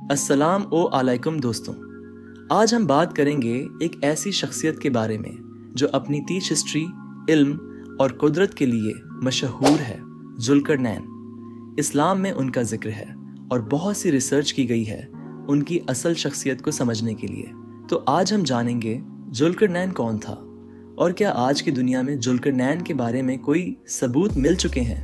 अस्सलाम अलैकुम दोस्तों। आज हम बात करेंगे एक ऐसी शख्सियत के बारे में जो अपनी तीज हिस्ट्री, इल्म और कुदरत के लिए मशहूर है। जुल्करनैन। इस्लाम में उनका जिक्र है और बहुत सी रिसर्च की गई है उनकी असल शख्सियत को समझने के लिए। तो आज हम जानेंगे जुल्करनैन कौन था और क्या आज की दुनिया में जुल्करनैन के बारे में कोई सबूत मिल चुके हैं।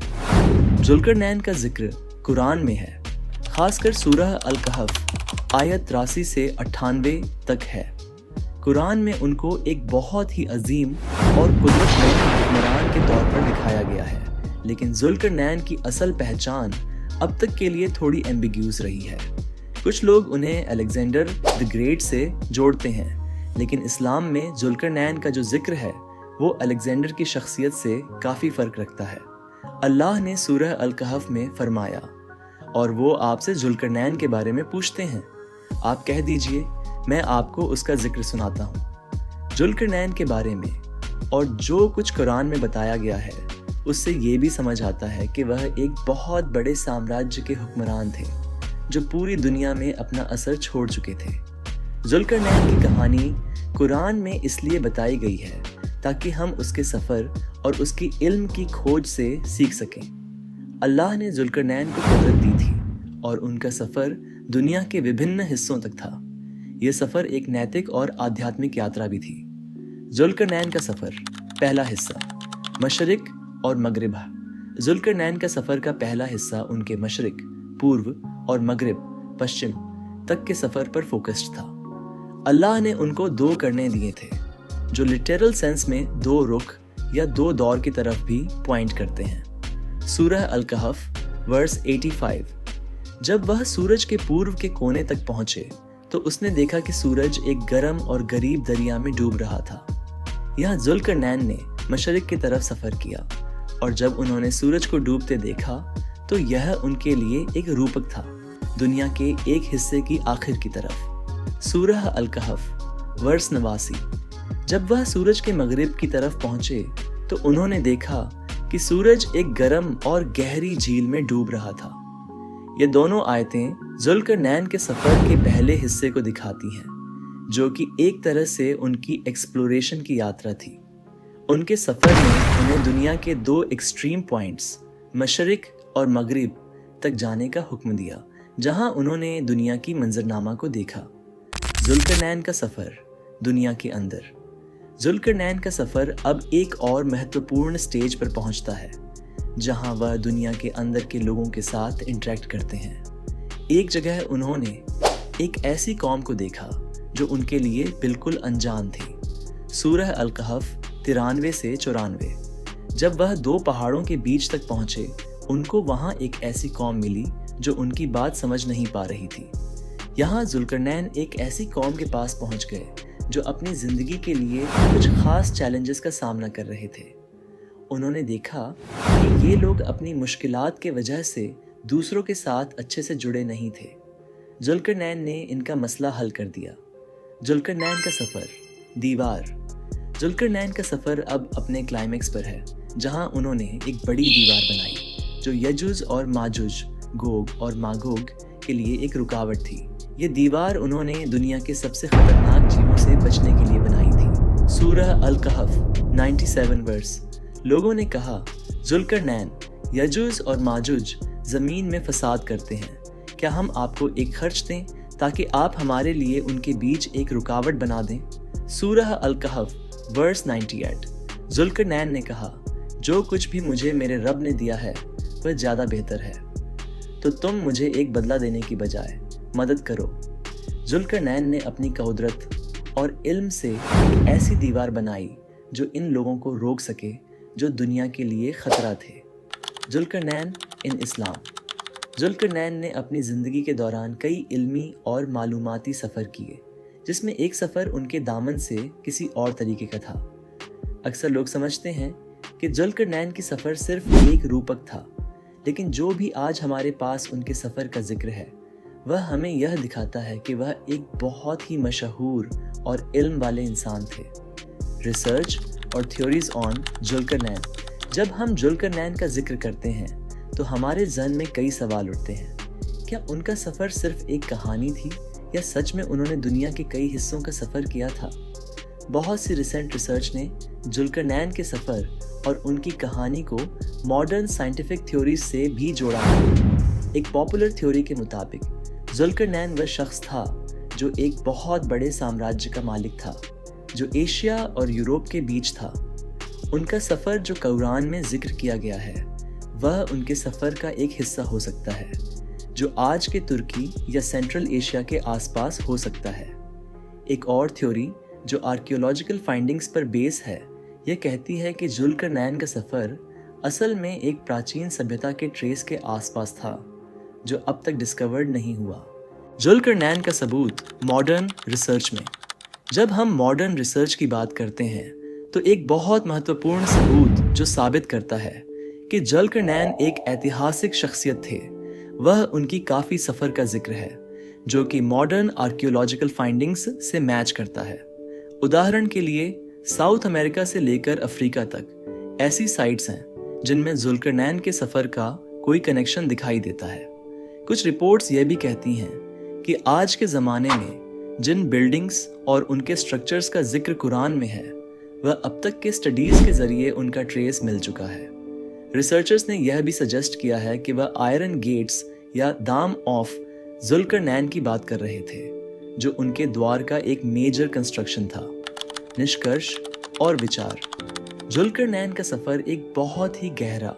जुल्करनैन का जिक्र कुरान में है, खासकर सूरह अल-कहफ आयत 83 से 98 तक है। कुरान में उनको एक बहुत ही अजीम और कुदरतमंद हुक्मरान के तौर पर दिखाया गया है, लेकिन जुल्करनैन की असल पहचान अब तक के लिए थोड़ी एम्बिग्यूज रही है। कुछ लोग उन्हें अलेक्जेंडर द ग्रेट से जोड़ते हैं, लेकिन इस्लाम में जुल्करनैन का जो जिक्र है वो अलेक्जेंडर की शख्सियत से काफ़ी फ़र्क रखता है। अल्लाह ने सूरह अल-कहफ में फरमाया, और वो आपसे जुल्करनैन के बारे में पूछते हैं, आप कह दीजिए मैं आपको उसका जिक्र सुनाता हूँ। जुल्करनैन के बारे में और जो कुछ कुरान में बताया गया है उससे ये भी समझ आता है कि वह एक बहुत बड़े साम्राज्य के हुक्मरान थे जो पूरी दुनिया में अपना असर छोड़ चुके थे। जुल्करनैन की कहानी कुरान में इसलिए बताई गई है ताकि हम उसके सफ़र और उसकी इल्म की खोज से सीख सकें। अल्लाह ने जुल्करनैन को कुदरत दी थी और उनका सफ़र दुनिया के विभिन्न हिस्सों तक था। यह सफ़र एक नैतिक और आध्यात्मिक यात्रा भी थी। जुल्करनैन का सफ़र, पहला हिस्सा, मशरिक और मगरिब। जुल्करनैन का सफ़र का पहला हिस्सा उनके मशरिक, पूर्व और मगरिब, पश्चिम तक के सफ़र पर फोकस्ड था। अल्लाह ने उनको दो करने दिए थे, जो लिटरल सेंस में दो रुख या दो दौर की तरफ भी पॉइंट करते हैं। सूरह अल-कहफ वर्स 85। जब वह सूरज के पूर्व के कोने तक पहुंचे तो उसने देखा कि सूरज एक गर्म और गरीब दरिया में डूब रहा था। यहाँ जुल्करनैन ने मशरिक की तरफ सफ़र किया और जब उन्होंने सूरज को डूबते देखा तो यह उनके लिए एक रूपक था, दुनिया के एक हिस्से की आखिर की तरफ। सूरह अल-कहफ वर्स 89। जब वह सूरज के मगरिब की तरफ पहुंचे तो उन्होंने देखा कि सूरज एक गर्म और गहरी झील में डूब रहा था। ये दोनों आयतें जुल्करनैन के सफ़र के पहले हिस्से को दिखाती हैं, जो कि एक तरह से उनकी एक्सप्लोरेशन की यात्रा थी। उनके सफ़र ने उन्हें दुनिया के दो एक्सट्रीम पॉइंट्स, मशरिक और मगरिब तक जाने का हुक्म दिया, जहां उन्होंने दुनिया की मंजरनामा को देखा। जुल्करनैन का सफ़र दुनिया के अंदर। जुल्करनैन का सफ़र अब एक और महत्वपूर्ण स्टेज पर पहुंचता है, जहां वह दुनिया के अंदर के लोगों के साथ इंटरेक्ट करते हैं। एक जगह उन्होंने एक ऐसी कौम को देखा जो उनके लिए बिल्कुल अनजान थी। सूरह अल-कहफ 93 से 94। जब वह दो पहाड़ों के बीच तक पहुंचे, उनको वहां एक ऐसी कौम मिली जो उनकी बात समझ नहीं पा रही थी। यहाँ जुल्करनैन एक ऐसी कौम के पास पहुंच गए जो अपनी ज़िंदगी के लिए कुछ खास चैलेंजेस का सामना कर रहे थे। उन्होंने देखा कि ये लोग अपनी मुश्किलात के वजह से दूसरों के साथ अच्छे से जुड़े नहीं थे। जुल्करनैन ने इनका मसला हल कर दिया। जुल्करनैन का सफ़र, दीवार। जुल्करनैन का सफ़र अब अपने क्लाइमेक्स पर है, जहां उन्होंने एक बड़ी दीवार बनाई जो यजुज और माजुज, गोग और मागोग के लिए एक रुकावट थी। ये दीवार उन्होंने दुनिया के सबसे खतरनाक जीवों से बचने के लिए बनाई थी। सूरह अल-कहफ 97 वर्स। लोगों ने कहा, जुल्करनैन, यजुज और माजुज ज़मीन में फसाद करते हैं, क्या हम आपको एक खर्च दें ताकि आप हमारे लिए उनके बीच एक रुकावट बना दें। सूरह अल-कहफ वर्स 98। जुल्करनैन ने कहा, जो कुछ भी मुझे मेरे रब ने दिया है वह ज़्यादा बेहतर है, तो तुम मुझे एक बदला देने की बजाय मदद करो। जुल्करनैन ने अपनी कुदरत और इल्म से एक ऐसी दीवार बनाई जो इन लोगों को रोक सके जो दुनिया के लिए ख़तरा थे। जुल्करनैन इन इस्लाम। जुल्करनैन ने अपनी ज़िंदगी के दौरान कई इल्मी और मालूमाती सफ़र किए, जिसमें एक सफ़र उनके दामन से किसी और तरीके का था। अक्सर लोग समझते हैं कि जुल्करनैन की सफ़र सिर्फ एक रूपक था, लेकिन जो भी आज हमारे पास उनके सफ़र का जिक्र है वह हमें यह दिखाता है कि वह एक बहुत ही मशहूर और इल्म वाले इंसान थे। रिसर्च और थ्योरीज ऑन जुल्करनैन। जब हम जुल्करनैन का जिक्र करते हैं तो हमारे जहन में कई सवाल उठते हैं। क्या उनका सफ़र सिर्फ एक कहानी थी या सच में उन्होंने दुनिया के कई हिस्सों का सफ़र किया था? बहुत सी रिसेंट रिसर्च ने जुल्करनैन के सफ़र और उनकी कहानी को मॉडर्न साइंटिफिक थ्योरीज से भी जोड़ा है। एक पॉपुलर थ्योरी के मुताबिक जुल्करनैन वह शख्स था जो एक बहुत बड़े साम्राज्य का मालिक था, जो एशिया और यूरोप के बीच था। उनका सफ़र जो कुरान में जिक्र किया गया है, वह उनके सफ़र का एक हिस्सा हो सकता है, जो आज के तुर्की या सेंट्रल एशिया के आसपास हो सकता है। एक और थ्योरी जो आर्कियोलॉजिकल फाइंडिंग्स पर बेस है, यह कहती है कि जुल्करनैन का सफ़र असल में एक प्राचीन सभ्यता के ट्रेस के आसपास था, जो अब तक डिस्कवर्ड नहीं हुआ। जुल्करनैन का सबूत मॉडर्न रिसर्च में। जब हम मॉडर्न रिसर्च की बात करते हैं तो एक बहुत महत्वपूर्ण सबूत जो साबित करता है कि जुल्करनैन एक ऐतिहासिक शख्सियत थे, वह उनकी काफ़ी सफ़र का जिक्र है, जो कि मॉडर्न आर्कियोलॉजिकल फाइंडिंग्स से मैच करता है। उदाहरण के लिए साउथ अमेरिका से लेकर अफ्रीका तक ऐसी साइट्स हैं जिनमें जुल्करनैन के सफ़र का कोई कनेक्शन दिखाई देता है। कुछ रिपोर्ट्स ये भी कहती हैं कि आज के ज़माने में जिन बिल्डिंग्स और उनके स्ट्रक्चर्स का जिक्र कुरान में है, वह अब तक के स्टडीज़ के ज़रिए उनका ट्रेस मिल चुका है। रिसर्चर्स ने यह भी सजेस्ट किया है कि वह आयरन गेट्स या दाम ऑफ जुल्करनैन की बात कर रहे थे, जो उनके द्वार का एक मेजर कंस्ट्रक्शन था। निष्कर्ष और विचार। जुल्करनैन का सफ़र एक बहुत ही गहरा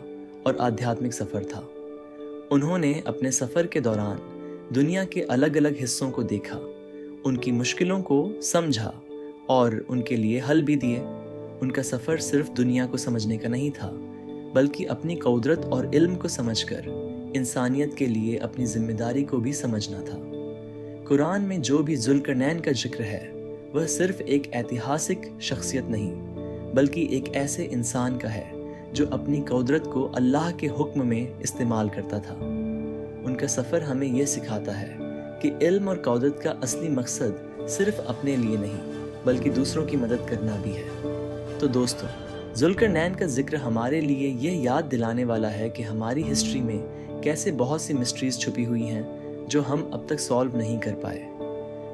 और आध्यात्मिक सफ़र था। उन्होंने अपने सफ़र के दौरान दुनिया के अलग अलग हिस्सों को देखा, उनकी मुश्किलों को समझा और उनके लिए हल भी दिए। उनका सफ़र सिर्फ दुनिया को समझने का नहीं था, बल्कि अपनी कुदरत और इल्म को समझकर इंसानियत के लिए अपनी जिम्मेदारी को भी समझना था। कुरान में जो भी जुल्करनैन का जिक्र है, वह सिर्फ एक ऐतिहासिक शख्सियत नहीं, बल्कि एक ऐसे इंसान का है जो अपनी कुदरत को अल्लाह के हुक्म में इस्तेमाल करता था। उनका सफ़र हमें यह सिखाता है कि इल्म और कुदरत का असली मकसद सिर्फ अपने लिए नहीं, बल्कि दूसरों की मदद करना भी है। तो दोस्तों, जुल्करनैन का जिक्र हमारे लिए यह याद दिलाने वाला है कि हमारी हिस्ट्री में कैसे बहुत सी मिस्ट्रीज छुपी हुई हैं जो हम अब तक सॉल्व नहीं कर पाए।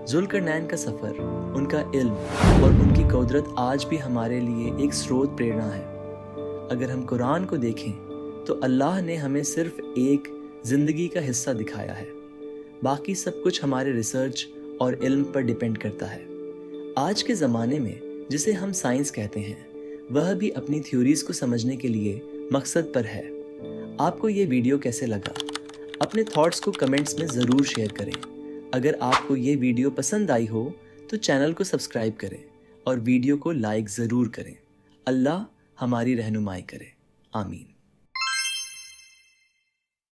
जुल्करनैन का सफ़र, उनका इल्म और उनकी कुदरत आज भी हमारे लिए एक स्रोत प्रेरणा है। अगर हम कुरान को देखें तो अल्लाह ने हमें सिर्फ एक ज़िंदगी का हिस्सा दिखाया है, बाकी सब कुछ हमारे रिसर्च और इल्म पर डिपेंड करता है। आज के ज़माने में जिसे हम साइंस कहते हैं, वह भी अपनी थ्योरीज को समझने के लिए मकसद पर है। आपको ये वीडियो कैसे लगा? अपने थॉट्स को कमेंट्स में ज़रूर शेयर करें। अगर आपको ये वीडियो पसंद आई हो तो चैनल को सब्सक्राइब करें और वीडियो को लाइक ज़रूर करें। अल्लाह हमारी रहनुमाई करे। आमीन।